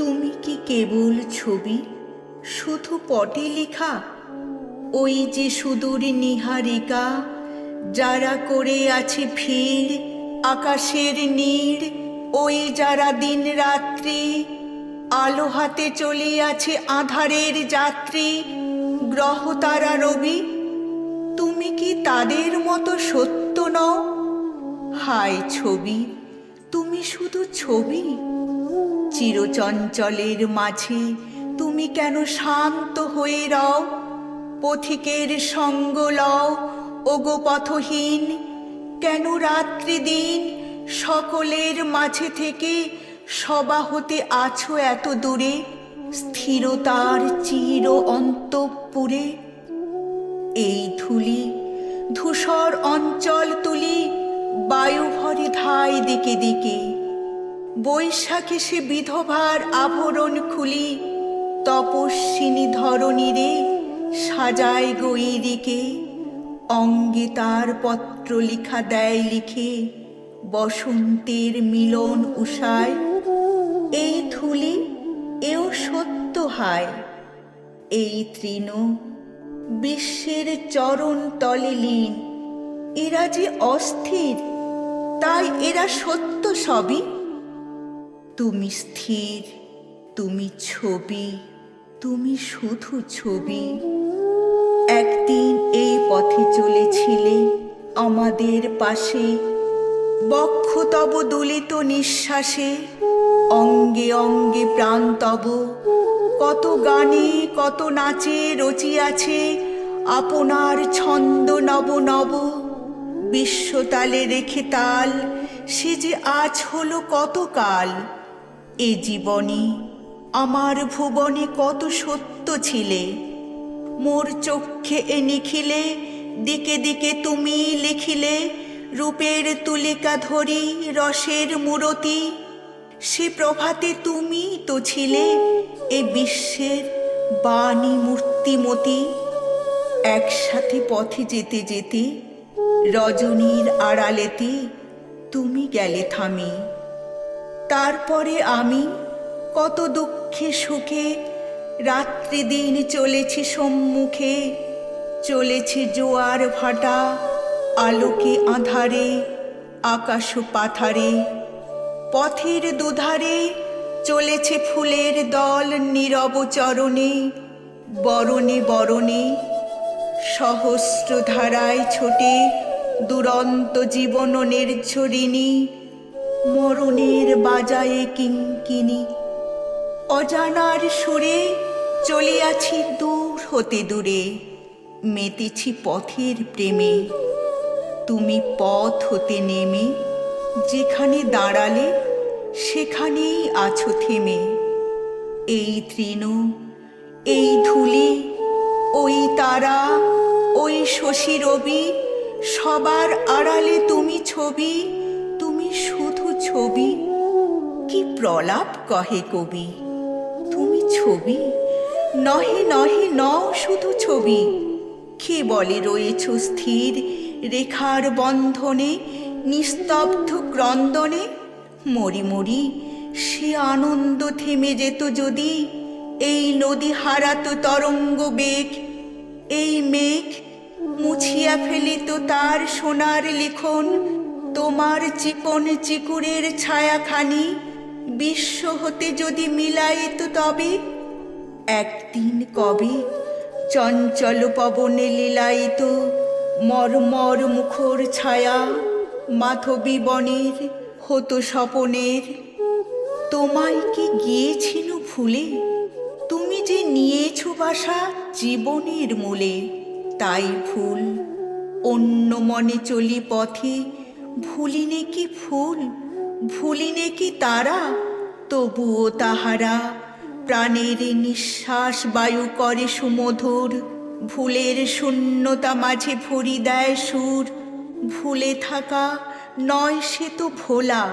তুমি কি কেবল ছবি, শুধু পটে লেখা? ওই যে সুদূর নিহারিকা, যারা করে আছে ভিড় আকাশের নীড়, ওই যারা দিন রাত্রি আলো হাতে চলে আছে আঁধারের যাত্রী, গ্রহ তারা রবি, তুমি কি তাদের মতো সত্য নও? হায় ছবি, তুমি শুধু ছবি। চিরচঞ্চলের মাঝে তুমি কেন শান্ত হয়ে রও? পথিকের সঙ্গ লও ওগো পথহীন, কেন রাত্রি দিন সকলের মাঝে থেকে সবা হতে আছো এত দূরে, স্থিরতার চির অন্তঃপুরে? এই ধূলি ধূসর অঞ্চল তুলি, বায়ু ভরে ধায় দিকে দিকে, বৈশাখে সে বিধবার আভরণ খুলি, তপস্বিনী ধরণীরে সাজায় গৈরিকে, অঙ্গে তার পত্র লিখা দেয় লিখে, বসন্তের মিলন উষায়। এই ধূলি এও সত্য হায়, এই তৃণ বিশ্বের চরণ তলে লীন, এরা যে অস্থির, তাই এরা সত্য সবই। তুমি স্থির, তুমি ছবি, তুমি শুধু ছবি। একদিন এই পথে চলেছিলে আমাদের পাশে, বক্ষ তব দুলিত নিঃশ্বাসে, অঙ্গে অঙ্গে প্রাণ তব, কত গানে কত নাচে রচিয়াছে আপনার ছন্দ নব নব। বিশ্বতালে রেখে তাল, সে যে আজ হলো কত কাল। এ জীবনে আমার ভুবনে কত সত্য ছিলে, মোর চক্ষে এ নিখিলে দিকে দিকে তুমি লিখিলে, রূপের তুলিকা ধরি রসের মূরতি। সে প্রভাতে তুমি তো ছিলে এ বিশ্বের বাণী মূর্তিমতী। একসাথে পথে যেতে যেতে রজনীর আড়ালেতে তুমি গেলে থামি। তারপরে আমি কত দুঃখে সুখে রাত্রি দিন চলেছি সম্মুখে, চলেছে জোয়ার ভাটা আলোকে আঁধারে, আকাশ পাথারে। পথের দুধারে চলেছে ফুলের দল নীরব চরণে, বরণে বরণে সহস্র ধারায় ছোটে দুরন্ত জীবন নির্ঝরিণী, মরণের বাজায়ে কিঙ্কিণী। অজানার সুরে চলিয়াছি দূর হতে দূরে, মেতেছি পথের প্রেমে। তুমি পথ হতে নেমে যেখানে দাঁড়ালে, সেখানেই আছো থেমে। এই তৃণ, এই ধূলি, ওই তারা, ওই শশী রবি, সবার আড়ালে তুমি ছবি, তুমি শুধু ছবি। কি প্রলাপ কহে কবি, তুমি ছবি, নহে নহে নও শুধু ছবি। কে বলে রয়েছ স্থির রেখার বন্ধনে, নিস্তব্ধ ক্রন্দনে? মরি মরি সে আনন্দ থেমে যেত যদি, এই নদী হারাতো তরঙ্গ বেগ, এই মেঘ মুছিয়া ফেলিত তার সোনার লিখন, তোমার চিকন চিকুরের ছায়াখানি বিশ্ব হতে যদি মিলাইত তবে। একদিন কবে চঞ্চল পবনে লীলায়িত মর্মর মুখর ছায়া, মাধবী বনের হতো স্বপনের। তোমায় কি গিয়েছিল ভুলে, তুমি যে নিয়েছো বাসা জীবনের মূলে। তাই ফুল অন্য মনে চলি পথে, ভুলিনে কি ফুল, ভুলিনে কি তারা, তবুও তাহারা প্রাণের নিঃশ্বাস বায়ু করে সুমধুর। ভুলের শূন্যতা মাঝে ভরি দেয় সুর, ভুলে থাকা নয় সে তো ভোলা।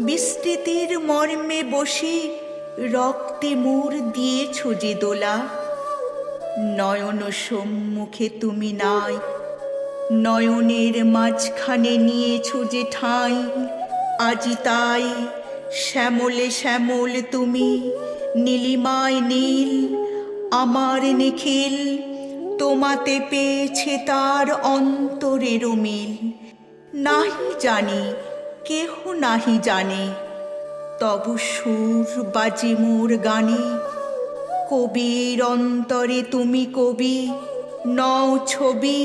বিস্মৃতির মর্মে বসি রক্তে মোর দিয়েছ যে দোলা। নয়ন সম্মুখে তুমি নাই, নয়নের মাঝখানে নিয়েছ যে ঠাঁই। আজি তাই শ্যামলে শ্যামল তুমি, নীলিমায় নীল আমার নিখিল, তোমাতে পেয়েছে তার অন্তরের মিল। নাহি জানি, কেহ নাহি জানে, তবু সুর বাজে মোর গানে। কবির অন্তরে তুমি কবি, নও ছবি,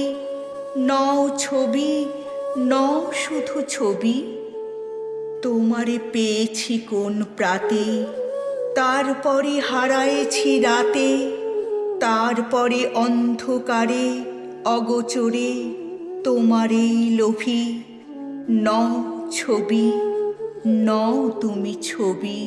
নও ছবি, নও শুধু ছবি। তোমারে পেয়েছি কোন প্রাতে, তারপরে হারায়েছি রাতে, তারপরে অন্ধকারে অগোচরে তোমারেই লোভী। নও ছবি, নও তুমি ছবি।